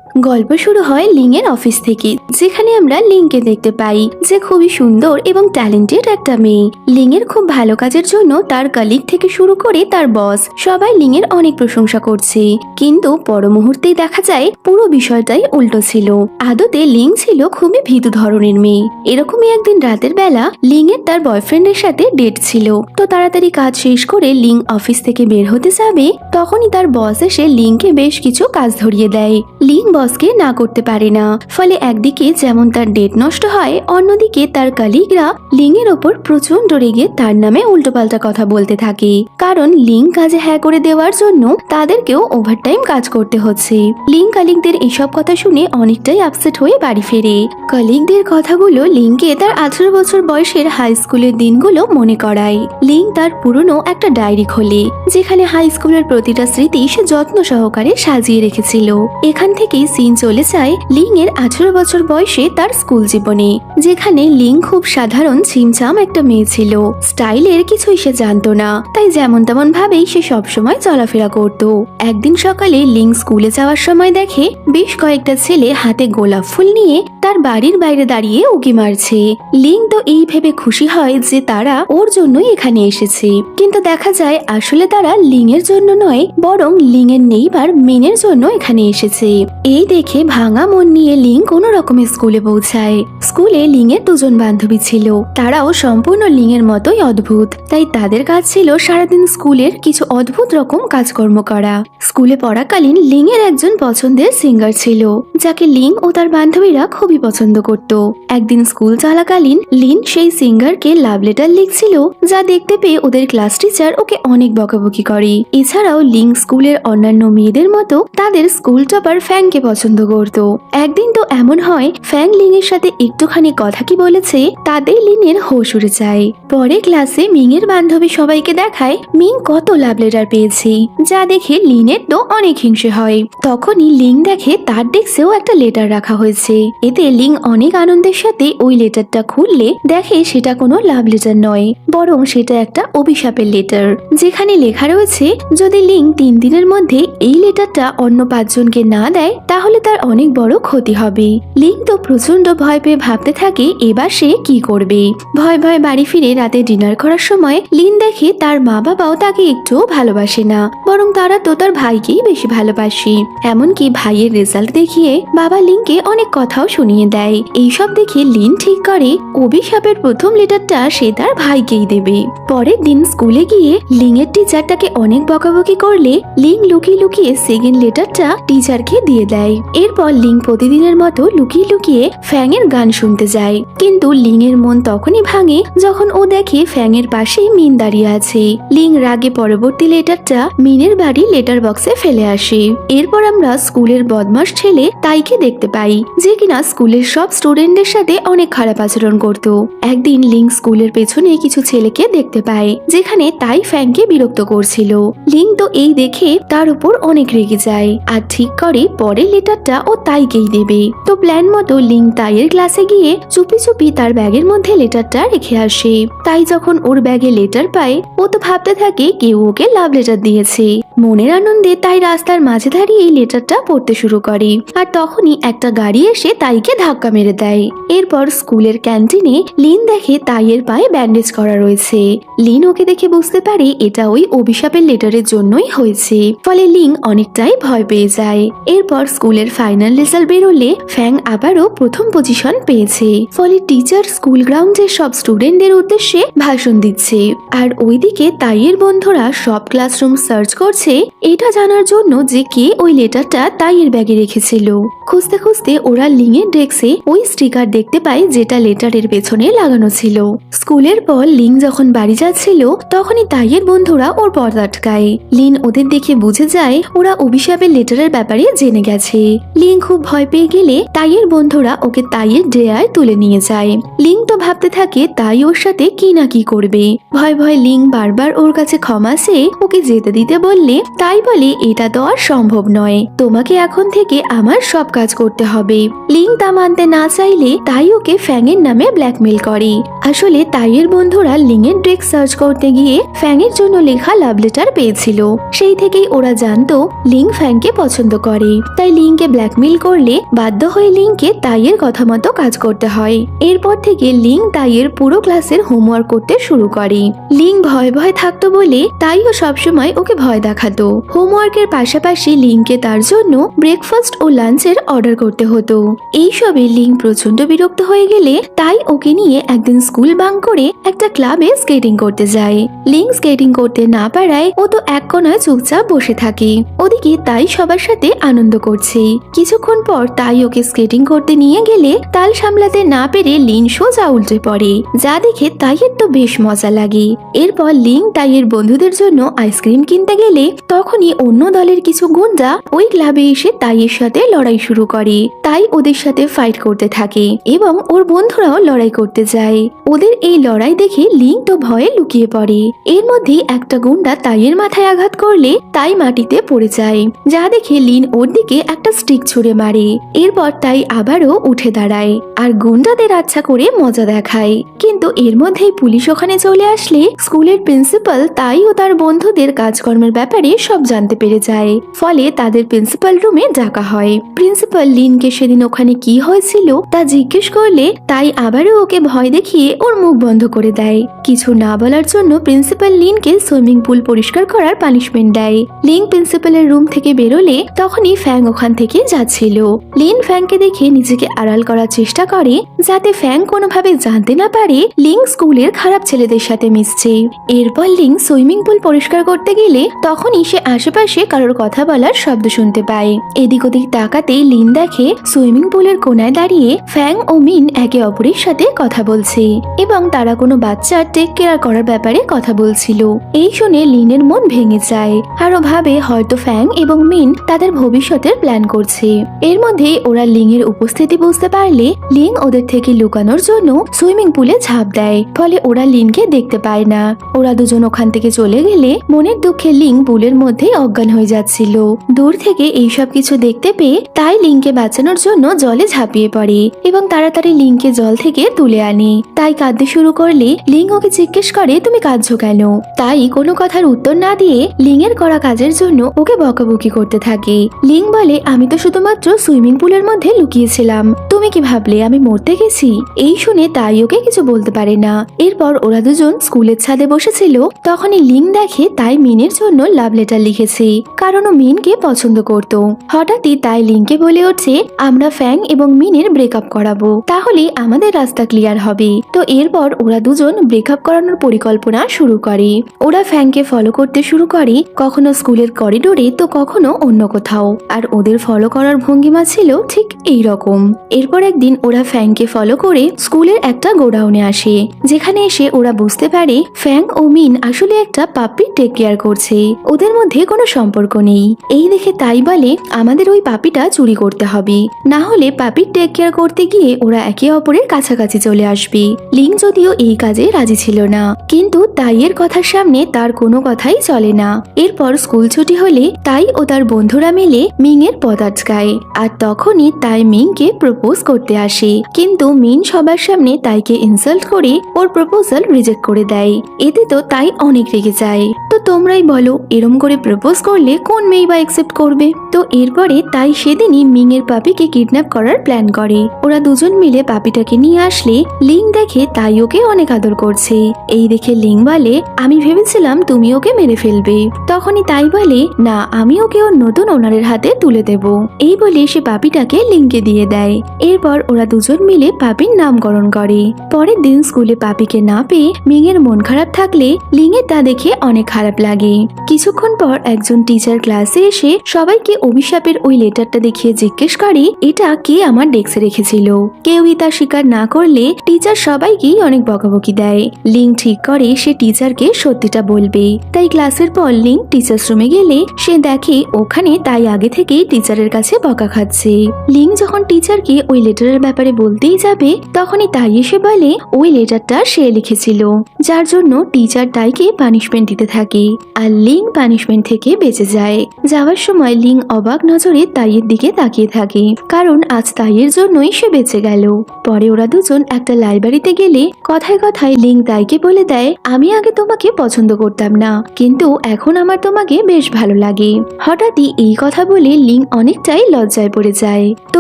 গল্প শুরু হয় লিং এর অফিস থেকে, যেখানে আমরা লিংকে দেখতে পাই যে খুবই সুন্দর এবং ট্যালেন্টেড একটা মেয়ে। লিং এর খুব ভালো কাজের জন্য তার কলিগ থেকে শুরু করে তার বস সবাই লিং এর অনেক প্রশংসা করছে, কিন্তু পর মুহূর্তেই দেখা যায় পুরো বিষয়টাই উল্টো ছিল। আদতে লিং ছিল খুবই ভীতু ধরনের মেয়ে। এরকমই একদিন রাতের বেলা লিং এর তার বয়ফ্রেন্ডের সাথে ডেট ছিল। তো তাড়াতাড়ি কাজ শেষ করে লিং অফিস থেকে বের হতে যাবে, তখনই তার বস এসে লিংকে বেশ কিছু কাজ ধরিয়ে দেয়। লিং বসকে না করতে পারে না, ফলে একদিকে যেমন তার ডেট নষ্ট হয়, অন্যদিকে তার কলিগরা লিং এর ওপর প্রচন্ড রেগে তার নামে উল্টোপাল্টা কথা বলতে থাকে, কারণ লিং কাজে হ্যাঁ করে দেওয়ার জন্য তাদেরকেও ওভারটাইম কাজ করতে হচ্ছে। লিং কলিগদের এসব কথা শুনে অনেকটাই আপসেট হয়ে বাড়ি ফেরে। কলিগদের কথাগুলো লিংকে তার 18 বছর বয়সের হাই স্কুলের দিনগুলো মনে করায়। লিং তার পুরনো একটা ডায়েরি খোলে, যেখানে হাই স্কুলের প্রতিটা স্মৃতি সে যত্ন সহকারে সাজিয়ে রেখেছিল। এখান থেকেই সিন চলে যায় লিং এর 18 বছর বয়সে তার স্কুল জীবনে, যেখানে লিং খুব সাধারণ ছিমছাম একটা মেয়ে ছিল। স্টাইলের কিছুই সে জানতো না, তাই যেমন তেমন ভাবেই সে সবসময় চলাফেরা করত। একদিন সকালে লিং স্কুলে যাওয়ার সময় দেখে বেশ কয়েকটা ছেলে হাতে গোলাপ ফুল নিয়ে তার বাড়ির বাইরে দাঁড়িয়ে উকি মারছে। লিং তো এই ভেবে খুশি হয় যে তারা ওর জন্যই এখানে এসেছে, কিন্তু দেখা যায় আসলে তারা লিং এর জন্য নয়, বরং লিং এর নেইবার মিনের জন্য এখানে এসেছে। এই দেখে ভাঙা মন নিয়ে লিং কোনো রকমে স্কুলে পৌঁছায়। স্কুলে লিং এর দুজন বান্ধবী ছিল, তারাও সম্পূর্ণ লিং এর মতোই অদ্ভুত। তাই তাদের কাজ ছিল সারাদিন স্কুলের কিছু অদ্ভুত রকম কাজকর্ম করা। স্কুলে পড়াকালীন লিং এর একজন পছন্দের সিঙ্গার ছিল, যাকে লিং ও তার বান্ধবীরা খুবই পছন্দ করত। একদিন স্কুল চলাকালীন লিন সেই সিঙ্গারকে লাভ লেটার লিখছিল, যা দেখতে পেয়ে ওদের ক্লাস টিচার ওকে অনেক বকাবকি করে। এছাড়াও লিং স্কুলের অন্যান্য মেয়েদের মতো তাদের স্কুল টপার ফ্যাংকে পছন্দ করত। একদিন তো এমন হয়, ফ্যাং লিং এর সাথে একটুখানি কথা কি বলেছে তাদের লিনের হোশ উড়ে যায়। পরে ক্লাসে মিং এর বান্ধবী সবাইকে দেখায় মিং কত লাভ লেটার পেয়েছে, যা দেখে লিনের তো অনেক হিংসে হয়। তখনই লিং দেখে তার ডেস্কেও একটা লেটার রাখা হয়েছে। এতে লিং অনেক আনন্দের সাথে ওই লেটারটা খুললে দেখে সেটা কোনো লাভ লেটার নয়, বরং সেটা একটা অভিশাপের লেটার, যেখানে লেখা রয়েছে যদি লিং 3 দিনের মধ্যে এই লেটারটা অন্য 5 জনকে না দেয় তাহলে তার অনেক বড় ক্ষতি হবে। লিং তো প্রচন্ড ভয় পেয়ে ভাবতে থাকে এবার সে কি করবে। ভয় ভয় বাড়ি ফিরে রাতে ডিনার করার সময় লিন দেখে তার মা বাবাও তাকে একটু ভালোবাসে না, বরং তারা তো তার ভাইকেই বেশি ভালোবাসে। এমনকি ভাইয়ের রেজাল্ট দেখিয়ে বাবা লিংকে অনেক কথাও শুনিয়ে দেয়। এইসব দেখে লিন ঠিক করে অভিশাপের প্রথম লেটারটা সে তার ভাইকেই দেবে। পরের দিন স্কুলে গিয়ে লিং এর টিচার তাকে অনেক বকাবকি করলে লিং লুকিয়ে লুকিয়ে সেকেন্ড লেটারটা টিচারকে দিয়ে দেয়। এরপর লিং প্রতিদিনের মতো লুকিয়ে লুকিয়ে ফ্যাং এর গান শুনতে যায়, কিন্তু লিং এর মন তখনই ভাঙে যখন ও দেখে ফ্যাং এর পাশে মিন দাঁড়িয়ে আছে। লিং রাগে পরবর্তী লেটারটা মিনের বাড়ি লেটার বক্সে ফেলে আসে। এরপর আমরা স্কুলের বদমাশ ছেলে তাইকে দেখতে পাই, যে কিনা স্কুলের সব স্টুডেন্টদের সাথে অনেক খারাপ আচরণ করত। একদিন লিং স্কুলের পেছনে কিছু ছেলেকে দেখতে পায়, যেখানে তাই ফ্যাংকে বিরক্ত করছিল। লিং তো এই দেখে তার উপর অনেক রেগে যায় আর ঠিক করে পরের লেটারটা ও তাইকেই দেবে। তো প্ল্যান মতো লিং তাইয়ের ক্লাসে গিয়ে চুপি চুপি তার ব্যাগের মধ্যে লেটারটা রেখে আসে। তাই যখন ওর ব্যাগে লেটার পায়, ও তো ভাবতে থাকে কেউ ওকে লাভ লেটার দিয়েছে। মনের আনন্দে তাই রাস্তার মাঝে দাঁড়িয়ে এই লেটারটা পড়তে শুরু করে, আর তখনই একটা গাড়ি এসে তাইকে ধাক্কা মেরে দেয়। এরপর স্কুলের ক্যান্টিনে লিন দেখে তাইয়ের পায়ে ব্যান্ডেজ করা রয়েছে। লিন ওকে দেখে বুঝতে পারে এটা ওই অভিশাপের লেটারের জন্যই হয়েছে, ফলে লিং অনেকটাই ভয় পেয়ে যায়। এরপর স্কুলের ফাইনাল রেজাল্ট বেরোলে ফ্যাং আবারও প্রথম পজিশন পেয়েছে, ফলে টিচার স্কুল গ্রাউন্ডে সব স্টুডেন্টদের উদ্দেশ্যে ভাষণ দিচ্ছে। আর ওইদিকে তাইয়ের বন্ধুরা সব ক্লাসরুম সার্চ করছে এটা জানার জন্য যে কে ওই লেটারটা তাইয়ের ব্যাগে রেখেছিল। খুঁজতে খুঁজতে ওরা লিং এর ডেস্কে ওই স্টিকার দেখতে পায় যেটা লেটারের পেছনে লাগানো ছিল। স্কুলের পর লিং যখন বাড়ি যাচ্ছিল তখনই তাইয়ের বন্ধুরা ওর পথ আটকায়। লিন ওদের দেখে বুঝে যায় ওরা অভিশাপের লেটারের ব্যাপারে জেনে গেছে। লিং খুব ভয় পেয়ে গেলে তাইয়ের বন্ধুরা ওকে তাইয়ের ড্রেয়ায় তুলে নিয়ে যায়। লিং তো ভাবতে থাকে তাই ওর সাথে কি না কি করবে। ভয় ভয় লিং বারবার ওর কাছে ক্ষমা চেয়ে ওকে যেতে দিতে বললে তাই বলে এটা তো আর সম্ভব নয়, তোমাকে এখন থেকে আমার সব কাজ করতে হবে। লিং তা মানতে না চাইলে তাই ওকে ফ্যাংয়ের নামে ব্ল্যাকমেল করে। আসলে তাইয়ের বন্ধুরা লিং এর ডেস্ক সার্চ করতে গিয়ে ফ্যাংয়ের জন্য লেখা লাভ লেটার পেয়েছিল। সেই থেকেই ওরা জানতো লিং ফ্যাংকে পছন্দ করে, তাই লিংকে ব্ল্যাক ব্ল্যাকমেইল করলে বাধ্য হয়ে লিংকে তাইয়ের কথা মতো কাজ করতে হয়। এরপর থেকে লিং তাইয়ের পুরো ক্লাসের হোমওয়ার্ক করতে শুরু করে। লিং ভয় ভয় থাকতো বলে তাইও সবসময় ওকে ভয় দেখাতো। হোমওয়ার্কের পাশাপাশি লিংকে তার জন্য ব্রেকফাস্ট ও লাঞ্চের অর্ডার করতে হতো। এইসবে লিং প্রচন্ড বিরক্ত হয়ে গেলে তাই ওকে নিয়ে একদিন স্কুল বাঙ্ক করে একটা ক্লাবে স্কেটিং করতে যায়। লিং স্কেটিং করতে না পারায় ও তো এক কোণায় চুপচাপ বসে থাকে। ওদিকে তাই সবার সাথে আনন্দ করছে। কিছুক্ষণ পর তাই ওকে স্কেটিং করতে নিয়ে গেলে তাল সামলাতে না পেরে লিং সোজা উল্টে পড়ে, যা দেখে তাইয়ের তো বেশ মজা লাগে। এরপর লিং তাইয়ের বন্ধুদের জন্য আইসক্রিম কিনতে গেলে তখনই অন্য দলের কিছু গুন্ডা ওই ক্লাবে এসে তাইয়ের সাথে লড়াই শুরু করে। তাই ওদের সাথে ফাইট করতে থাকে এবং ওর বন্ধুরাও লড়াই করতে যায়। ওদের এই লড়াই দেখে লিং তো ভয়ে লুকিয়ে পড়ে। এর মধ্যে একটা গুন্ডা তাইয়ের মাথায় আঘাত করলে তাই মাটিতে পড়ে যায়, যা দেখে লিন ওর দিকে একটা স্টিক ছুঁড়ে মারে। এরপর তাই আবারও উঠে দাঁড়ায় আর গুন্ডাদের আচ্ছা করে মজা দেখায়। কিন্তু এর মধ্যেই পুলিশ ওখানে চলে আসলে স্কুলের প্রিন্সিপাল তাই ও তার বন্ধুদের কাজকর্মের ব্যাপারে সব জানতে পেরে যায়। ফলে তাদের প্রিন্সিপাল রুমে ডাকা হয়। প্রিন্সিপাল লিনকে সেদিন ওখানে কি হয়েছিল তা জিজ্ঞেস করলে তাই আবারও ওকে ভয় দেখিয়ে ওর মুখ বন্ধ করে দেয়। কিছু না বলার জন্য প্রিন্সিপাল লিনকে সুইমিং পুল পরিষ্কার করার পানিশমেন্ট দেয়। লিন প্রিন্সিপালের রুম থেকে বেরোলে তখনই ফ্যাং ওখান থেকে যাচ্ছিল। লিন ফ্যাংকে দেখে নিজেকে আড়াল করার চেষ্টা করে যাতে ফ্যাং কোনোভাবে জানতে না পারে লিং স্কুলের খারাপ ছেলেদের সাথে মিশছে। এরপর লিং সুইমিং পুল পরিষ্কার করতে গেলে তখনই সে আশেপাশে কারোর কথা বলার শব্দ শুনতে পায়। এদিক ওদিক তাকাতেই লিন দেখে সুইমিং পুলের কোনায় দাঁড়িয়ে ফ্যাং ও মিন একে অপরের সাথে কথা বলছে এবং তারা কোনো বাচ্চার টেক কেয়ার করার ব্যাপারে কথা বলছিল। এই শুনে লিনের মন ভেঙে যায় আর ও ভাবে হয়তো ফ্যাং এবং মিন তাদের ভবিষ্যতের প্ল্যান করছে। এর মধ্যে ওরা লিং এর উপস্থিতি বুঝতে পারলে লিং ওদের থেকে লুকানোর জন্য সুইমিং পুলে ঝাঁপ দেয়। ফলে ওরা লিনকে দেখতে পায় না। ওরা দুজন ওখান থেকে চলে গেলে মনের দুঃখে লিং পুলের মধ্যে অজ্ঞান হয়ে যাচ্ছিল। দূর থেকে এইসব কিছু দেখতে পেয়ে তাই লিংকে বাঁচানোর জন্য জলে ঝাঁপিয়ে পড়ে এবং তাড়াতাড়ি লিংকে জল থেকে তুলে আনে। তাই কাঁদতে শুরু করলে লিং ওকে জিজ্ঞেস করে তুমি কাঁদছো কেন? তাই কোনো কথার উত্তর না দিয়ে লিং এর করা কাজের জন্য ওকে বকাবকি করতে থাকে। লিং বলে আমি তো শুধুমাত্র সুইমিং পুলের মধ্যে লুকিয়েছিলাম, তুমি কি ভাবলে আমি মরতে গেছি? এই শুনে তাই ওকে কিছু বলতে পারে না। এরপর ওরা দুজন স্কুলের ছাদে বসেছিল। তখনই লিং দেখে তাই মিনের জন্য লাভ লেটার লিখেছে, কারণ ও মিনকে পছন্দ করত। হঠাৎই তাই লিংকে বলে ওঠে আমরা ফ্যাং এবং মিনের ব্রেকআপ করাবো, তাহলে আমাদের রাস্তা ক্লিয়ার হবে। তো এরপর ওরা দুজন ব্রেকআপ করানোর পরিকল্পনা শুরু করে। ওরা ফ্যাংকে ফলো করতে শুরু করে, কখনো স্কুলের করিডোরে তো কখনো অন্য কোথাও। আর ওদের ফলো করার ভঙ্গিমা ছিল ঠিক এই রকম। এরপর একদিন ওরা ফ্যাংকে ফলো করে স্কুলের একটা গোডাউনে আসে, যেখানে এসে ওরা বুঝতে পারে ফ্যাং ও মিন আসলে একটা পাপ্পি টেক কেয়ার করছে, ওদের মধ্যে কোনো সম্পর্ক নেই। এই দেখে তাই বলে আমাদের ওই পাপিটা চুরি করতে হবে, না হলে পাপির টেক কেয়ার করতে গিয়ে ওরা একে অপরের কাছাকাছি চলে আসবে। লিং যদিও এই কাজে রাজি ছিল না, কিন্তু তাইয়ের কথার সামনে তার কোনো কথাই চলে না। এরপর স্কুল ছুটি হলে তাই ও তার বন্ধুরা মিলে মিং এর পথ আটকায়। আর তখনই তাই মিংকে প্রপোজ করতে আসে, কিন্তু মিন সবার সামনে তাইকে ইনসাল্ট করে ওর প্রপোজাল রিজেক্ট করে দেয়। এতে তো তাই অনেক রেগে যায়। তো তোমরাই বলো এরম করে প্রপোজ করলে কোন মেয়ে বা অ্যাকসেপ্ট করবে? তো এরপরে তাই সেদিনই মিং এর পাপিকে কিডন্যাপ করার প্ল্যান করে। ওরা দুজন মিলে পাপিটাকে নিয়ে আসলে লিং দেখে তাই ওকে অনেক আদর করছে। এই দেখে লিং বলে আমি ভেবেছিলাম তুমি ওকে মেরে ফেলবে। তখনই তাই বলে না, আমি ওকে ওর নতুন ওনারের হাতে তুলে দেব। এই বলে সে পাপিটাকে লিংকে দিয়ে দেয়। এরপর ওরা দুজন মিলে পাপির নামকরণ করে। পরের দিন স্কুলে পাপিকে না পেয়ে মিং এর মন খারাপ থাকলে লিং এর তা দেখে অনেক খারাপ লাগে। কিছুক্ষণ পর একজন টিচার ক্লাসে এসে সবাইকে অভিশাপের ওই লেটারটা দেখিয়ে জিজ্ঞেস করে এটা কে আমার ডেস্কে রেখেছিল। কেউই তা স্বীকার না করলে টিচার সবাইকেই অনেক বকাবকি দেয়। লিং ঠিক করে সে টিচারকে সত্যিটা বলবে। তাই ক্লাসের পর লিং টিচার্স রুমে গেলে সে দেখে ওখানে তাই আগে থেকেই টিচারের কাছে বকা খাচ্ছে। লিং যখন টিচারকে ওই লেটারের ব্যাপারে বলতেই যাবে তখনই তাই এসে বলে ওই লেটারটা সে লিখেছিল, যার জন্য টিচার তাইকে পানিশমেন্ট দিতে থাকে। আর লিং পানিশমেন্ট থেকে বেঁচে যায়। যাওয়ার সময় লিং অবাক নজরে তাইয়ের দিকে তাকিয়ে থাকে, কারণ আজ তাইয়ের জন্যই সে বেঁচে গেল। পরে ওরা দুজন একটা লাইব্রেরিতে গেলে কথায় কথায় লিং তাইকে বলে দেয় আমি আগে তোমাকে পছন্দ করতাম না, কিন্তু এখন আমার তোমাকে বেশ ভালো লাগে। হঠাৎই এই কথা বলে লিং অনেকটা তাই লজ্জায় পড়ে যায়। তো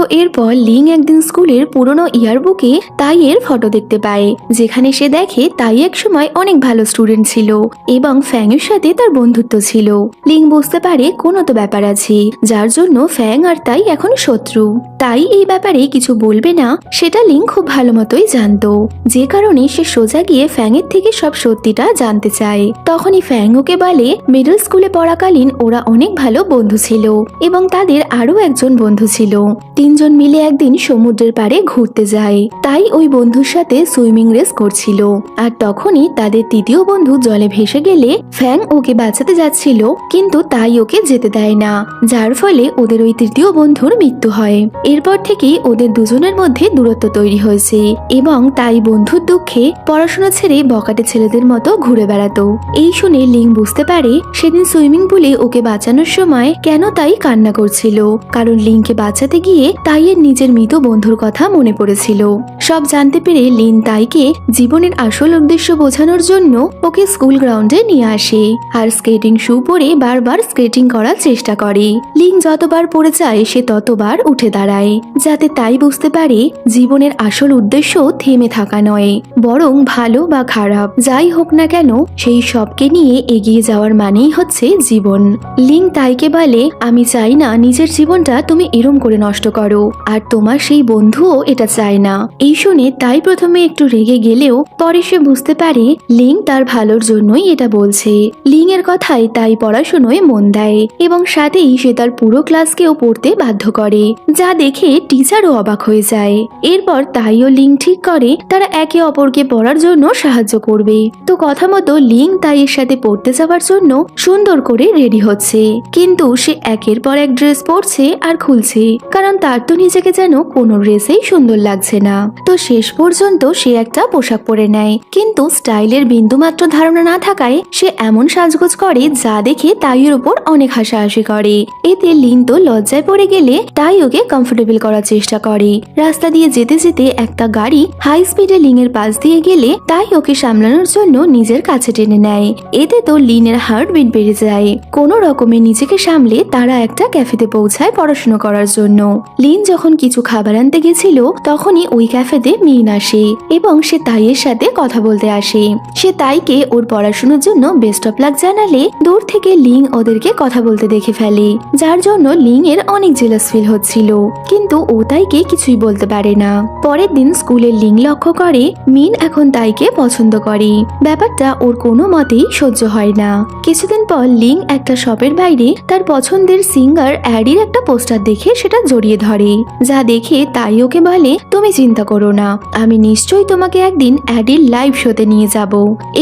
এরপর লিং একদিন স্কুলের পুরনো ইয়ারবুকে তাইয়ের ফটো দেখতে পায়, যেখানে সে দেখে তাই একসময় অনেক ভালো স্টুডেন্ট ছিল এবং ফ্যাং এর সাথে তার বন্ধুত্ব ছিল। লিং বুঝতে পারে কোনো তো ব্যাপার আছে, যার জন্য ফ্যাং আর তাই এখন শত্রু। তাই এই ব্যাপারে কিছু বলবে না সেটা লিং খুব ভালো মতোই জানতো, যে কারণে সে সোজা গিয়ে ফ্যাং এর থেকে সব সত্যিটা জানতে চায়। তখনই ফ্যাং ওকে বলে মিডল স্কুলে পড়াকালীন ওরা অনেক ভালো বন্ধু ছিল এবং তাদের আরো একজন বন্ধু ছিল। তিনজন মিলে একদিন সমুদ্রের পাড়ে ঘুরতে যায়। তাই ওই বন্ধুর সাথে সুইমিং রেস করছিল, আর তখনই তাদের তৃতীয় বন্ধু জলে ভেসে গেলে ফ্যাং ওকে বাঁচাতে যাচ্ছিল, কিন্তু তাই ওকে যেতে দেয় না, যার ফলে ওদের ওই তৃতীয় বন্ধুর মৃত্যু হয়। এরপর থেকেই ওদের দুজনের মধ্যে দূরত্ব তৈরি হয়েছে এবং তাই বন্ধুর দুঃখে পড়াশোনা ছেড়ে বকাটে ছেলেদের মতো ঘুরে বেড়াতো। এই শুনে লিং বুঝতে পারে সেদিন সুইমিং পুলে ওকে বাঁচানোর সময় কেন তাই কান্না করছিল, কারণ লিংকে বাঁচাতে গিয়ে তাইয়ের নিজের মৃত বন্ধুর কথা মনে পড়েছিল। সব জানতে পেরে লিন তাইকে জীবনের আসল উদ্দেশ্য বোঝানোর জন্য ওকে স্কুল গ্রাউন্ডে নিয়ে আসে আর স্কেটিং শু পরে বারবার স্কেটিং করার চেষ্টা করে। লিং যতবার পড়ে যায় সে ততবার উঠে দাঁড়ায়, যাতে তাই বুঝতে পারে জীবনের আসল উদ্দেশ্য থেমে থাকা নয়, বরং ভালো বা খারাপ যাই হোক না কেন সেই সবকে নিয়ে এগিয়ে যাওয়ার মানেই হচ্ছে জীবন। লিং তাইকে বলে আমি চাই না নিজের জীবনটা তুমি এরম করে নষ্ট করো, আর তোমার সেই বন্ধুও এটা চায় না। এই শুনে তাই প্রথমে একটু রেগে গেলেও পরে সে বুঝতে পারে লিং তার ভালোর জন্যই এটা বলছে। লিং এর কথায় তাই পড়াশোনায় মন দেয় এবং সাথেই সে তার পুরো ক্লাসকেও পড়তে বাধ্য করে, যা দেখে টিচারও অবাক হয়ে যায়। এরপর তাই ও লিং ঠিক করে তারা একে অপরকে পড়ার জন্য সাহায্য করবে। তো কথা মতো লিং তাইয়ের সাথে পড়তে যাওয়ার জন্য সুন্দর করে রেডি হচ্ছে, কিন্তু সে একের পর এক ড্রেস পরছে আর খুলছে, কারণ তার তো নিজেকে যেন কোনো ড্রেসেই সুন্দর লাগছে না। তো শেষ পর্যন্ত সে একটা পোশাক পরে নেয়, কিন্তু স্টাইলের বিন্দুমাত্র ধারণা না থাকায় সে এমন সাজগোজ করে যা দেখে তাইয়ের উপর অনেক হাসাহাসি করে। এতে লিন তো লজ্জায় পড়ে গেলে তাই ওকে কমফোর্টেবল করার চেষ্টা করে। রাস্তা দিয়ে যেতে যেতে একটা গাড়ি হাই স্পিডে লিং এর পাশ দিয়ে গেলে তাই ওকে সামলানোর জন্য নিজের কাছে টেনে নেয়। এতে তো লিনের হার্টবিট বেড়ে যায়। কোনো রকমে নিজেকে সামলে তারা একটা ক্যাফেতে পৌঁছায় পড়াশোনা করার জন্য। লিন যখন কিছু খাবার আনতে গেছিল তখনই ওই ক্যাফেতে মিন আসে এবং সে তাইয়ের সাথে কথা বলতে আসে। সে তাইকে ওর পড়াশোনার জন্য বেস্ট অফ লাক জানালে দূর থেকে লিং ওদেরকে কথা বলতে দেখে ফেলে, যার জন্য লিং এর অনেক জেলাস ফিল হচ্ছিল, কিন্তু ও তাইকে কিছুই বলতে পারে না। পরের দিন স্কুলে লিং লক্ষ্য করে মিন এখন তাইকে পছন্দ করে। ব্যাপারটা ওর কোনো মতেই সহ্য হয় না। কিছুদিন পর লিং একটা শপের বাইরে তার পছন্দের সিঙ্গার অ্যাডির একটা পোস্টার দেখে সেটা জড়িয়ে ধরে, যা দেখে তাই ওকে বলে তুমি চিন্তা করো না, আমি নিশ্চয়ই তোমাকে একদিন অ্যাডির লাইভ শোতে নিয়ে যাব।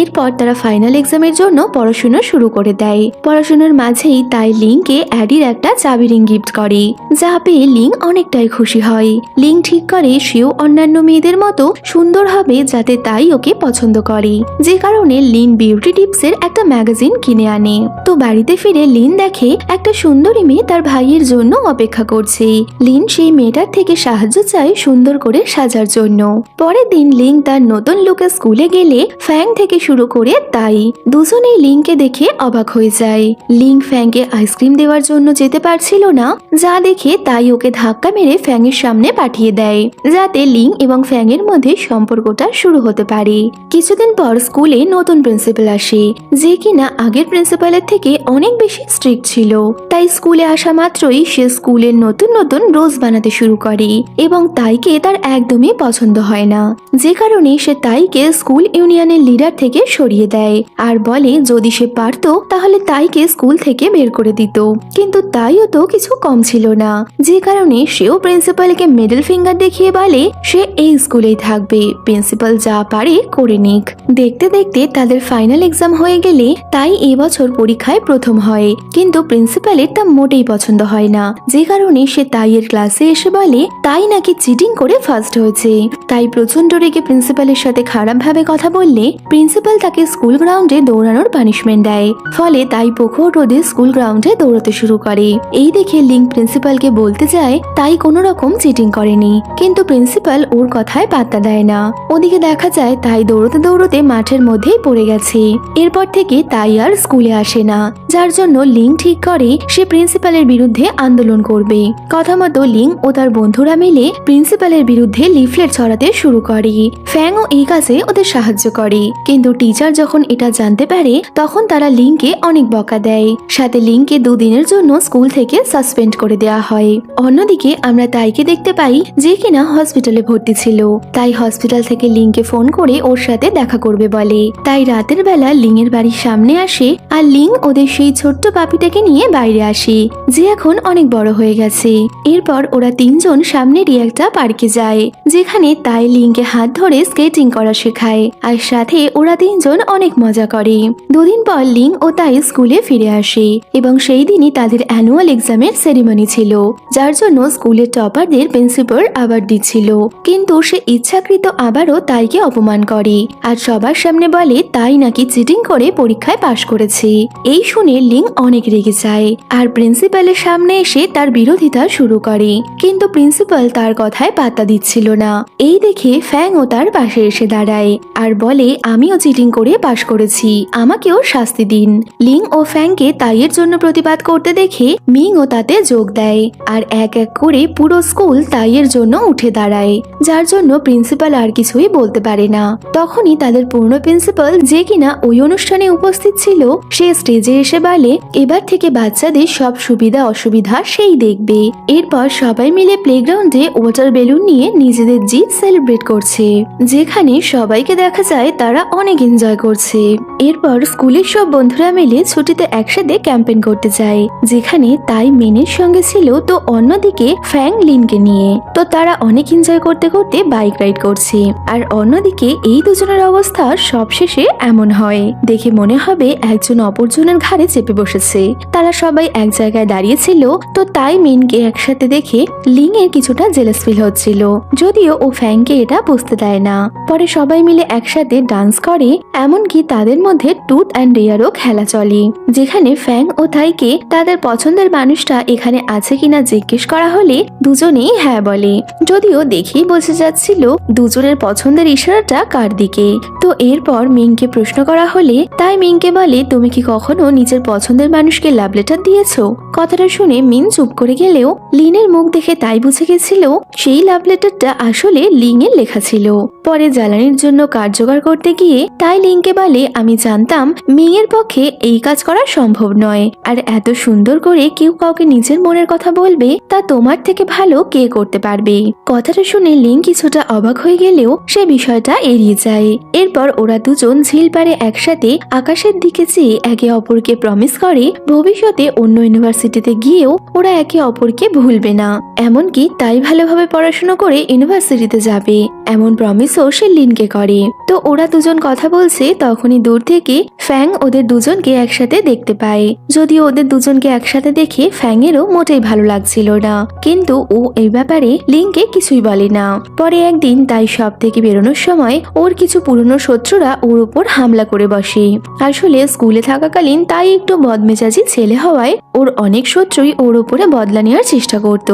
এরপর তারা ফাইনাল এক্সামের জন্য পড়াশোনা শুরু করে দেয়। পড়াশোনার মাঝেই তাই লিংকে অ্যাডির একটা চাবি রিং গিফট করে, যা পেয়ে লিং অনেকটাই খুশি হয়। লিং ঠিক করে সেও অন্যান্য মেয়েদের মতো সুন্দর হবে যাতে তাই ওকে পছন্দ করে, যে কারণে লিন বিউটি টিপসের একটা ম্যাগাজিন কিনে আনে। তো বাড়িতে ফিরে লিন দেখে একটা সুন্দরী মেয়ে তার ভাইয়ের জন্য অপেক্ষা করছে। লিন সেই মেয়েটার থেকে সাহায্য চায় সুন্দর করে সাজার জন্য। পরের দিন লিং তার নতুন লুকে স্কুলে গেলে ফ্যাং থেকে শুরু করে তাই দুজনেই লিংকে দেখে অবাক হয়ে যায়। লিং ফ্যাংকে আইসক্রিম দেওয়ার জন্য যেতে পারছিল না, যা দেখে তাই ওকে ধাক্কা মেরে ফ্যাংয়ের সামনে পাঠিয়ে দেয়, যাতে লিং এবং ফ্যাংয়ের মধ্যে সম্পর্কটা শুরু হতে পারে। কিছুদিন পর স্কুলে নতুন প্রিন্সিপাল আসে, যে কিনা আগের প্রিন্সিপালের থেকে অনেক বেশি স্ট্রিক্ট ছিল। তাই স্কুলে আসা মাত্রই সে স্কুলের নতুন নতুন রোজ বানাতে শুরু করে এবং তাইকে তার একদমই পছন্দ হয় না, যে কারণে সে তাইকে স্কুল ইউনিয়নের লিডার থেকে সরিয়ে দেয় আর বলে যদি সে পারতো তাহলে তাইকে স্কুল থেকে বের করে দিত। কিন্তু তাইও তো কিছু কম ছিল না, যে কারণে সেও প্রিন্সিপালকে মিডল ফিঙ্গার দেখিয়ে বলে সে এই স্কুলেই থাকবে, প্রিন্সিপাল যা পারে করে নিক। দেখতে দেখতে তাদের ফাইনাল এক্সাম হয়ে গেলে তাই এবছর পরীক্ষায় প্রথম হয়, কিন্তু প্রিন্সিপালের তা মোটেই পছন্দ হয় না, যে কারণে সে তাইয়ের ক্লাসে এসে বলে তাই নাকি চিটিং করে ফার্স্ট হয়েছে। হয়েছে। তাই প্রচন্ড রেগে প্রিন্সিপালের সাথে খারাপভাবে কথা বললে প্রিন্সিপাল তাকে স্কুল গ্রাউন্ডে দৌড়ানোর পানিশমেন্ট দেয়। ফলে তাই প্রখর রোদে স্কুল গ্রাউন্ডে দৌড়াতে শুরু করে। এই দেখে লিং প্রিন্সিপালকে বলতে যায় তাই কোনো রকম চিটিং করেনি, কিন্তু প্রিন্সিপাল ওর কথায় পাত্তা দেয় না। ওদিকে দেখা যায় তাই দৌড়তে দৌড়তে মাঠের মধ্যেই পড়ে গেছে। এরপর থেকে তাই আর স্কুলে আসে না, যার জন্য লিং ঠিক করে সে প্রিন্সিপালের বিরুদ্ধে আন্দোলন করবে। কথা মতো লিং ও তার বন্ধুরা মিলে প্রিন্সিপালের বিরুদ্ধে লিফলেট ছড়াতে শুরু করে। ফ্যাংও এই কাজে ওদের সাহায্য করে, কিন্তু টিচার যখন এটা জানতে পারে তখন তারা লিংকে অনেক বকা দেয়। সাথে লিংকে 2 দিনের জন্য স্কুল থেকে সাসপেন্ড করে দেওয়া হয়। অন্যদিকে আমরা তাইকে দেখতে পাই যে কিনা হসপিটালে ভর্তি ছিল। তাই হসপিটাল থেকে লিংকে ফোন করে ওর সাথে দেখা করবে বলে। তাই রাতের বেলা লিং এর বাড়ির সামনে আসে আর লিং ওদের সেই ছোট্ট পাপিটাকে নিয়ে বাইরে আসে, যে এখন অনেক বড় হয়ে গেছে। এরপর ওরা 3 জন সামনেরই একটা পার্কে যায়, যেখানে তাই লিংকে হাত ধরে স্কেটিং করা শেখায়। আর সাথে ওরা 3 জন অনেক মজা করে। 2 দিন পর লিং ও তাই স্কুলে ফিরে আসে এবং সেই দিনই তাদের অ্যানুয়াল এক্সামের সেরিমনি ছিল, যার জন্য স্কুলের টপারদের প্রিন্সিপাল অ্যাওয়ার্ড দিচ্ছিল। কিন্তু সে ইচ্ছাকৃত আবারও তাইকে অপমান করে আর সবার সামনে বলে তাই নাকি চিটিং করে পরীক্ষায় পাশ করেছে। এই শুনে লিং অনেক রেগে যায় আর প্রিন্সিপালের সামনে এসে তার বিরোধিতা শুরু করে, কিন্তু প্রিন্সিপাল তার কথায় পাত্তা দিচ্ছিল না। এই দেখে ফ্যাং ও তার পাশে এসে দাঁড়ায় আর বলে আমিও চিটিং করে পাশ করেছি, আমাকেও শাস্তি দিন। লিং ও ফ্যাংকে তাইয়ের জন্য প্রতিবাদ করতে দেখে মিং ও তাতে যোগ দেয় আর এক এক করে পুরো স্কুল তাইয়ের জন্য উঠে দাঁড়ায়, যার জন্য প্রিন্সিপাল আর কিছুই বলতে পারে না। তখনই তাদের পূর্ণ প্রিন্সিপাল যে কিনা ওই অনুষ্ঠানে উপস্থিত ছিল সে স্টেজে এসে বলে এবার থেকে বাচ্চাদের সব সুবিধা অসুবিধা সেই দেখবে। এরপর সবাই মিলে প্লেগ্রাউন্ডে ওয়াটার বেলুন নিয়ে নিজেদের জিত সেলিব্রেট করছে, যেখানে সবাইকে দেখা যায় তারা অনেক এনজয় করছে। এরপর স্কুলের সব বন্ধুরা মিলে ছুটিতে একসাথে ক্যাম্পেইন করতে যায়, যেখানে তাই মেনের সঙ্গে ছিল তো অন্যদিকে ফ্যাং লিনকে নিয়ে। তো তারা অনেক এনজয় করতে করতে বাইক রাইড করছে। আর অন্যদিকে এই দুজনের অবস্থা সবশেষে এমন হয় দেখে মনে হবে একজন অপরজনের ঘাড়ে চেপে বসেছে। তারা সবাই এক জায়গায় দাঁড়িয়েছিল, তো তাই মিনকে একসাথে দেখে লিং এর কিছুটা জেলাস ফিল হচ্ছিল, যদিও ও ফ্যাংকে এটা বুঝতে দেয় না। পরে সবাই মিলে একসাথে ডান্স করে, এমনকি তাদের মধ্যে টুথ অ্যান্ড ডেয়ারও খেলা চলে, যেখানে ফ্যাং ও তাইকে তাদের পছন্দের মানুষটা এখানে আছে কিনা জিজ্ঞেস করা হলে দুজনেই হ্যাঁ বলে, যদিও দেখেই বোঝা যাচ্ছিল দুজনের পছন্দের ইশারাটা কার দিকে। তো এরপর মিংকে প্রশ্ন করা হলে তাই মিংকে বলে তুমি কি কখনো নিজের পছন্দের মানুষকে লাভ লেটার দিয়েছো? কথাটা শুনে মিন চুপ করে গেলেও লিনের মুখ দেখে তাই বুঝে গেছিল সেই লাভ লেটারটা আসলে লিং এর লেখা ছিল। পরে জ্বালানির জন্য কাজ জোগাড় করতে গিয়ে তাই লিংকে বলে আমি জানতাম মিং এর পক্ষে এই কাজ করা সম্ভব নয়, আর এত সুন্দর করে কেউ কাউকে নিজের মনের কথা বলবে তা তোমার থেকে ভালো কে করতে পারবে। কথাটা শুনে লিং কিছুটা অবাক হয়ে গেলেও সে বিষয়টা এড়িয়ে যায়। এরপর ওরা দুজন ঝিল পাড়ে একসাথে আকাশের দিকে চেয়ে একে অপরকে প্রমিস করে ভবিষ্যতে অন্য ইউনিভার্সিটিতে গিয়েও ওরা একে অপরকে ভুলবে না, এমনকি তাই ভালোভাবে পড়াশোনা করে ইউনিভার্সিটিতে যাবে এমন প্রমিসও সে লিনকে করে। তো ওরা দুজন কথা বলছে, তখনই দূর থেকে ফ্যাং ওদের দুজনকে একসাথে দেখতে পায়। যদিও ওদের দুজনকে একসাথে দেখে ফ্যাং এরও মোটেই ভালো লাগছিল না, কিন্তু ও এই ব্যাপারে লিংকে কিছুই বলে না। পরে একদিন তাই সব থেকে বেরোনোর সময় ওর কিছু পুরনো শত্রুরা ওর উপর হামলা করে বসে। আসলে স্কুলে থাকাকালীন তাই একটু বদমেজাজি ছেলে হওয়ায় ওর অনেক শত্রুই ওর উপরে বদলা নেওয়ার চেষ্টা করত।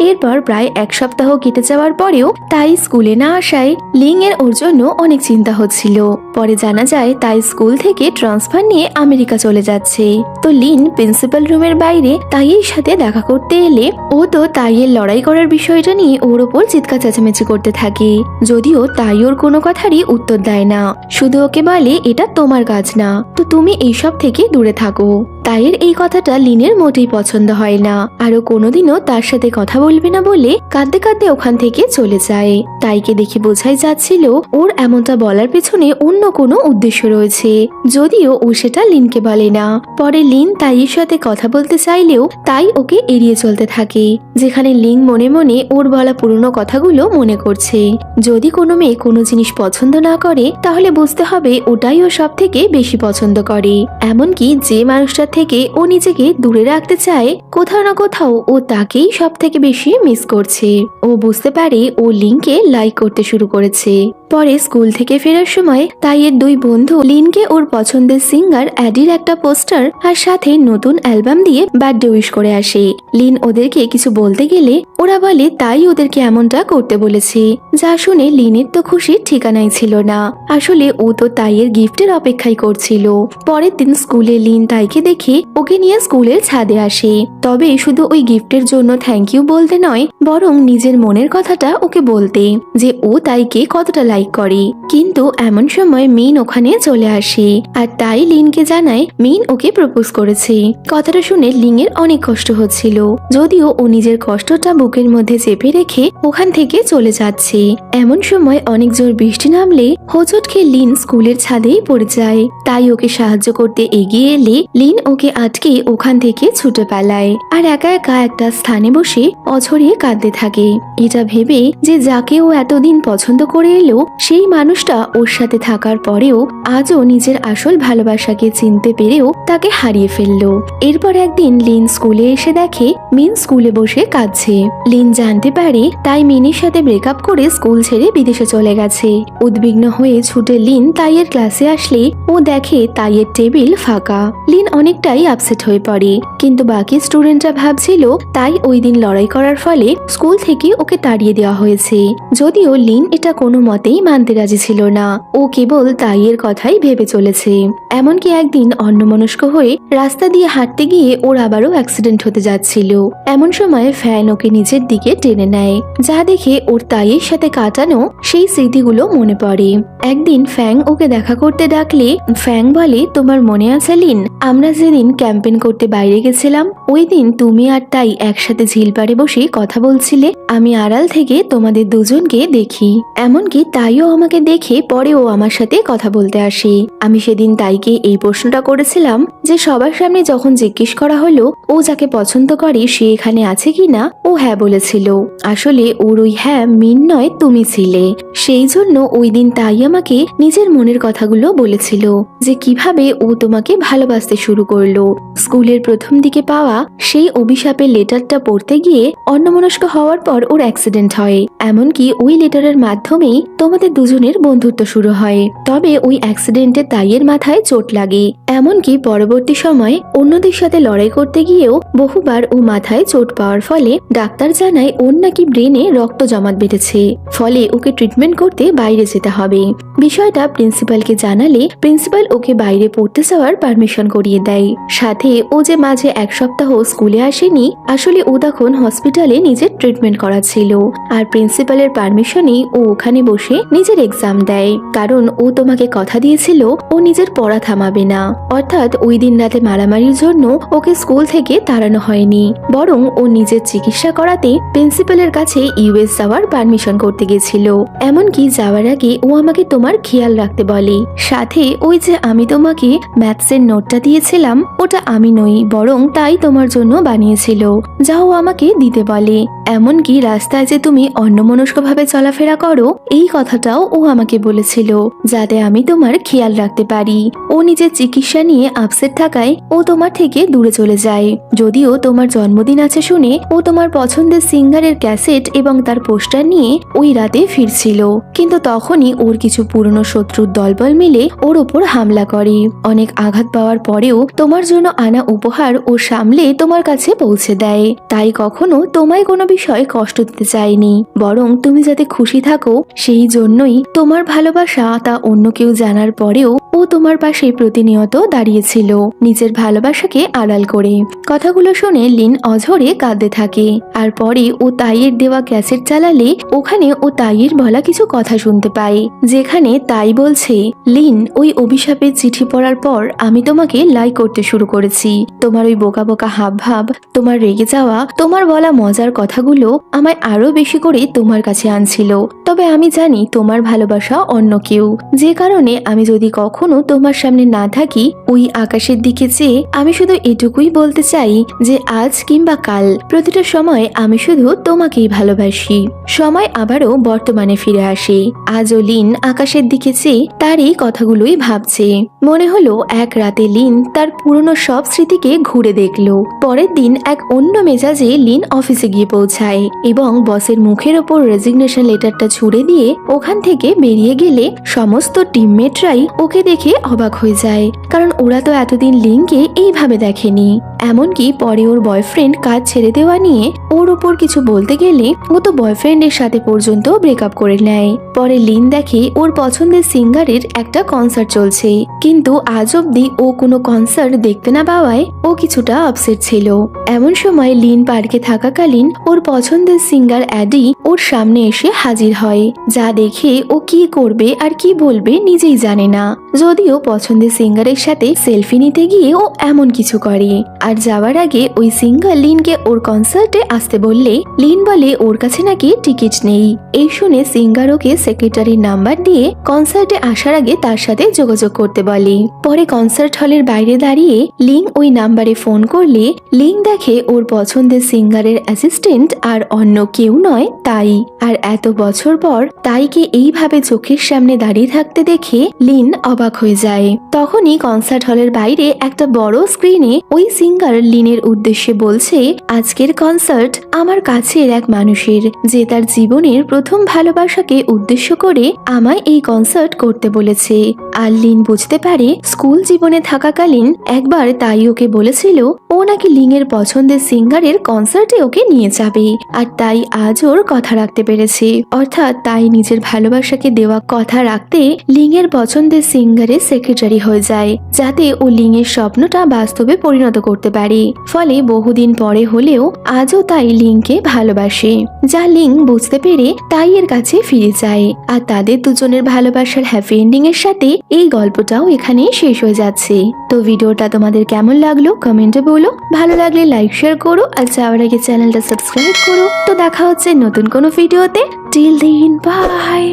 এরপর প্রায় 1 সপ্তাহ কেটে যাওয়ার পরেও তাই স্কুলে না আসায় লিং এর ওর জন্য অনেক চিন্তা হচ্ছিল। পরে জানা যায় তাই স্কুল থেকে ট্রান্সফার নিয়ে আমেরিকা চলে যাচ্ছে। তো লিন প্রিন্সিপাল রুমের বাইরে তাইয়ের সাথে দেখা করতে এলে ও তো তাইয়ের লড়াই করার বিষয়টা নিয়ে ওর ওপর চিৎকার চেঁচামেচি করতে থাকে, যদিও তাই ওর কোনো কথারই উত্তর দেয় না, শুধু ওকে বলে এটা তোমার কাজ না, তো তুমি এইসব থেকে দূরে থাকো। তাইয়ের এই কথাটা লিনের মোটেই পছন্দ হয় না, আরো কোনোদিনও তার সাথে কথা বলবে না বলে কাঁদতে কাঁদতে ওখান থেকে চলে যায়। তাইকে দেখে বোঝাই যাচ্ছিল ওর এমনটা বলার পেছনে অন্য কোনো উদ্দেশ্য রয়েছে, যদিও ও সেটা লিনকে বলে না। পরে লিন তাইয়ের সাথে কথা বলতে চাইলেও তাই ওকে এড়িয়ে চলতে থাকে, যেখানে লিন মনে মনে ওর বলা পুরনো কথাগুলো মনে করছে। যদি কোনো মেয়ে কোনো জিনিস পছন্দ না করে তাহলে বুঝতে হবে ওটাই ও সব থেকে বেশি পছন্দ করে, এমনকি যে মানুষটার থেকে থেকে ও নিজেকে দূরে রাখতে চায়, কোথাও না কোথাও ও তাকেই সব থেকে বেশি মিস করছে। ও বুঝতে পারে ও লিনকে লাইক করতে শুরু করেছে। পরে স্কুল থেকে ফেরার সময় তাইয়ের দুই বন্ধু লিনকে ওর পছন্দের সিঙ্গার অ্যাডির একটা পোস্টার আর সাথে নতুন অ্যালবাম দিয়ে বার্থডে উইশ করে আসে। লিন ওদেরকে কিছু বলতে গেলে ওরা বলে তাই ওদেরকে এমনটা করতে বলেছে, যা শুনে লিনের তো খুশির ঠিকানাই ছিল না। আসলে ও তো তাইয়ের গিফটের অপেক্ষাই করছিল। পরের দিন স্কুলে লিন তাইকে দেখে ওকে নিয়ে স্কুলের ছাদে আসে। তবে শুধু ওই গিফটের জন্য থ্যাংক ইউ বলতে নয়, বরং নিজের মনের কথাটা ওকে বলতে, যে ও তাইকে কতটা লাইক করে। কিন্তু এমন সময় মিন ওখানে চলে আসে আর তাই লিনকে জানায় মিন ওকে প্রপোজ করেছে। কথাটা শুনে লিনের অনেক কষ্ট হচ্ছিল, যদিও ও নিজের কষ্টটা বুকের মধ্যে চেপে রেখে ওখান থেকে চলে যাচ্ছে। এমন সময় অনেক জোর বৃষ্টি নামলে হোঁচট খেয়ে লিন স্কুলের ছাদেই পড়ে যায়। তাই ওকে সাহায্য করতে এগিয়ে এলে লিন ওকে আটকে ওখান থেকে ছুটে পালায় আর একা একা একটা স্থানে বসে অঝরে কাঁদতে থাকে। এটা ভেবে যে যাকে ও এতদিন পছন্দ করে এলো সেই মানুষটা ওর সাথে থাকার পরেও আজও নিজের আসল ভালোবাসাকে চিনতে পেরেও তাকে হারিয়ে ফেললো। এরপর একদিন লিন স্কুলে এসে দেখে মিন স্কুলে বসে কাঁদছে। লিন জানতে পারে তাই মিনের সাথে ব্রেকআপ করে স্কুল ছেড়ে বিদেশে চলে গেছে। উদ্বিগ্ন হয়ে ছুটে লিন তাইয়ের ক্লাসে আসলে ও দেখে তাইয়ের টেবিল ফাঁকা। লিন অনেকটাই আপসেট হয়ে পড়ে, কিন্তু বাকি স্টুডেন্টরা ভাবছিল তাই ওই দিন লড়াই করার ফলে স্কুল থেকে ওকে তাড়িয়ে দেওয়া হয়েছে। যদিও লিন এটা কোনো মতেই মানতে রাজি ছিল না, ও কেবল তাইয়ের কথাই ভেবে চলেছে। এমনকি একদিন অন্যমনস্ক হয়ে রাস্তা দিয়ে হাঁটতে গিয়ে ওর আবারও অ্যাক্সিডেন্ট হতে যাচ্ছিল। এমন সময় ফ্যান ওকে নিচের দিকে টেনে নেয়, যা দেখে ওর তাইয়ের সাথে কাটানো সেই স্মৃতিগুলো মনে পড়ে। একদিন ফ্যাং ওকে দেখা করতে ডাকলে ফ্যাং বলে, তোমার মনে আছে লিন, আমরা যেদিন ক্যাম্পেইন করতে বাইরে গেছিলাম, ওই দিন তুমি আর তাই একসাথে ঝিলপাড়ে বসে কথা বলছিলে। আমি আড়াল থেকে তোমাদের দুজনকে দেখি, এমনকি তাইও আমাকে দেখে পরে ও আমার সাথে কথা বলতে আসে। আমি সেদিন তাইকে এই প্রশ্নটা করেছিলাম যে সবার সামনে যখন জিজ্ঞেস করা হলো ও যাকে পছন্দ করে সে এখানে আছে কিনা, ও হ্যাঁ বলেছিল। আসলে ওর ওই হ্যাঁ মিন নয়, তুমি ছিলে। সেই জন্য ওই দিন তাই আমাকে নিজের মনের কথাগুলো বলেছিল, যে কিভাবে ও তোমাকে ভালোবাসতে শুরু করলো। স্কুলের প্রথম দিকে পাওয়া সেই অভিশাপের লেটারটা পড়তে গিয়ে অন্যমনস্ক হওয়ার পর ওর অ্যাক্সিডেন্ট হয়। এমনকি ওই লেটারের মাধ্যমেই তোমাদের দুজনের বন্ধুত্ব শুরু হয়। তবে ওই অ্যাক্সিডেন্টে তাইয়ের মাথায় চোট লাগে। এমনকি পরবর্তী সময় অন্যদের সাথে লড়াই করতে গিয়েও বহুবার ও মাথায় চোট পাওয়ার ফলে ডাক্তার জানায় ওর নাকি ব্রেনে রক্ত জমাট বেঁধেছে, ফলে ওকে ট্রিটমেন্ট করতে বাইরে যেতে হবে। বিষয়টা প্রিন্সিপালকে জানালে প্রিন্সিপাল ওকে বাইরে পড়তে যাওয়ার পারমিশন করিয়ে দেয়। সাথে ও যে মাঝে এক সপ্তাহ স্কুলে আসেনি, আসলে ও তখন হসপিটালে নিজের ট্রিটমেন্ট করাচ্ছিল। আর প্রিন্সিপালের পারমিশনে ও ওখানে বসে নিজের এক্সাম দেয়, কারণ ও তোমাকে কথা দিয়েছিল ও নিজের পড়া থামাবে না। অর্থাৎ ওই দিন রাতে মারামারির জন্য ওকে স্কুল থেকে তাড়ানো হয়নি, বরং ও নিজের চিকিৎসা করাতে প্রিন্সিপালের কাছে ইউএস যাওয়ার পারমিশন করতে গেছিল। এমনকি যাওয়ার আগে ও আমাকে তোমার খেয়াল রাখতে বলে। সাথে ওই যে আমি তোমাকে ম্যাথসের নোটটা দিয়েছিলাম, ওটা আমি নই, বরং তাই তোমার জন্য বানিয়েছিল, যা ও আমাকে দিতে বলে। এমনকি রাস্তায় যে তুমি অন্যমনস্কভাবে চলাফেরা করো, এই কথাটাও ও আমাকে বলেছিল, যাতে আমি তোমার খেয়াল রাখতে পারি। ও নিজের চিকিৎসা নিয়ে আপসেট থাকায় ও তোমার থেকে দূরে চলে যায়। যদিও তোমার জন্মদিন আছে শুনে ও তোমার পছন্দের সিঙ্গারের ক্যাসেট এবং তার পোস্টার নিয়ে ওই রাতে ফিরছিল, কিন্তু তখনই ওর কিছু পুরনো শত্রুর দলবল মিলে ওর ওপর হামলা করে। অনেক আঘাত পাওয়ার পরেও তোমার জন্য আনা উপহার ও সামলে তোমার কাছে পৌঁছে দেয়। তাই কখনো তোমায় কোনো বিষয় কষ্ট দিতে চায়নি, বরং তুমি যাতে খুশি থাকো সেই জন্যই তোমার ভালোবাসা তা অন্য কেউ জানার পরেও ও তোমার পাশে প্রতিনিয়ত দাঁড়িয়েছিল, নিজের ভালোবাসাকে আড়াল করে। কথাগুলো শুনে লিন অঝরে কাঁদতে থাকে। আর পরে ও তাইয়ের দেওয়া ক্যাসেট চালালে ওখানে ও তাইয়ের বলা কিছু কথা শুনতে পায়, যেখানে তাই বলছে, লিন, ওই অভিশাপের চিঠি পড়ার পর আমি তোমাকে লাইক করতে শুরু করেছি। তোমার ওই বোকা বোকা হাব ভাব, তোমার রেগে যাওয়া, তোমার বলা মজার কথাগুলো আমায় আরো বেশি করে তোমার কাছে আনছিল। তবে আমি জানি তোমার ভালোবাসা অন্য কেউ, যে কারণে আমি যদি কখনো তোমার সামনে না থাকি, ওই আকাশের দিকে চেয়ে আমি শুধু এটুকুই বলতে চাই যে আজ কিংবা কাল প্রতিটা সময় আমি শুধু তোমাকেই ভালোবাসি। সময় আবারও বর্তমানে ফিরে আসে। আজও লিন আকাশের দিকে চেয়ে তার এই কথাগুলোই ভাবছে। মনে হলো এক রাতে লিন তার পুরনো সব স্মৃতিকে ঘুরে দেখলো। পরের দিন এক অন্য মেজাজে লিন অফিসে গিয়ে পৌঁছায় এবং বসের মুখের ওপর রেজিগনেশন লেটারটা ছুড়ে দিয়ে ওখান থেকে বেরিয়ে গেলে সমস্ত টিমমেটরাই ওকে দেখে অবাক হয়ে যায়, কারণ ওরা তো এতদিন লিনকে এইভাবে দেখেনি। এমনকি পরে ওর বয়ফ্রেন্ড কাজ ছেড়ে দেওয়া নিয়ে ওর ওপর কিছু বলতে গেলে ও তো বয়ফ্রেন্ডের সাথে পর্যন্ত ব্রেকআপ করে নেয়। পরে লিন দেখে ওর পছন্দের সিঙ্গারের একটা কনসার্ট চলছে, কিন্তু আজ অব্দি ও কোনো কনসার্ট দেখতে না পাওয়ায় ও কিছুটা আপসেট ছিল। এমন সময় লিন পার্কে থাকাকালীন ওর পছন্দের সিঙ্গার অ্যাডি ওর সামনে এসে হাজির হয়, যা দেখে ও কি করবে আর কি বলবে নিজেই জানে না। যদিও পছন্দের সিঙ্গারের সাথে সেলফি নিতে গিয়ে ও এমন কিছু করে। আর যাওয়ার আগে ওই সিঙ্গার লিনকে ওর কনসার্টে আসতে বললে লিন বলে ওর কাছে নাকি টিকিট নেই। এই শুনে সিঙ্গার ওকে সেক্রেটারির নাম্বার দিয়ে কনসার্টে আসার আগে তার সাথে যোগাযোগ করতে বলে। পরে কনসার্ট হলের বাইরে দাঁড়িয়ে লিং ওই নাম্বারে ফোন করলে লিং দেখে ওর পছন্দের সিঙ্গারের অ্যাসিস্ট্যান্ট আর অন্য কেউ নয় তাই। আর এত বছর পর তাইকে এইভাবে চোখের সামনে দাঁড়িয়ে থাকতে দেখে লিন অবাক হয়ে যায়। তখনই কনসার্ট হলের বাইরে একটা বড় স্ক্রিনে ওই সিঙ্গার লিনের উদ্দেশ্যে বলছে, আজকের কনসার্ট আমার কাছের এক মানুষের, যে তার জীবনের প্রথম ভালোবাসাকে উদ্দেশ্য করে আমায় এই কনসার্ট করতে বলেছে। আর লিন বুঝতে পারে স্কুল জীবনে থাকাকালীন একবার তাই ওকে বলেছিল ও নাকি লিংয়ের পছন্দের সিঙ্গারের কনসার্টে ওকে নিয়ে যাবে, আর তাই আজ ওর কথা রাখতে পেরেছে। অর্থাৎ তাই নিজের ভালোবাসাকে দেওয়া কথা রাখতে লিংয়ের পছন্দের সিঙ্গারের সেক্রেটারি হয়ে যায়, যাতে ও লিংয়ের স্বপ্নটা বাস্তবে পরিণত করতে পারে। ফলে বহুদিন পরে হলেও আজও তাই লিংকে ভালোবাসে, যা লিং বুঝতে পেরে তাই এর কাছে ফিরে যায়। আর তাদের দুজনের ভালোবাসার হ্যাপি এন্ডিং এর সাথে এই গল্পটাও এখানে শেষ হয়ে যাচ্ছে। তো ভিডিওটা তোমাদের কেমন লাগলো কমেন্টে বলো। ভালো লাগলে লাইক শেয়ার করো, আর যাওয়ার আগে চ্যানেলটা সাবস্ক্রাইব করো। তো দেখা হচ্ছে নতুন কোনো ভিডিওতে। Till then by.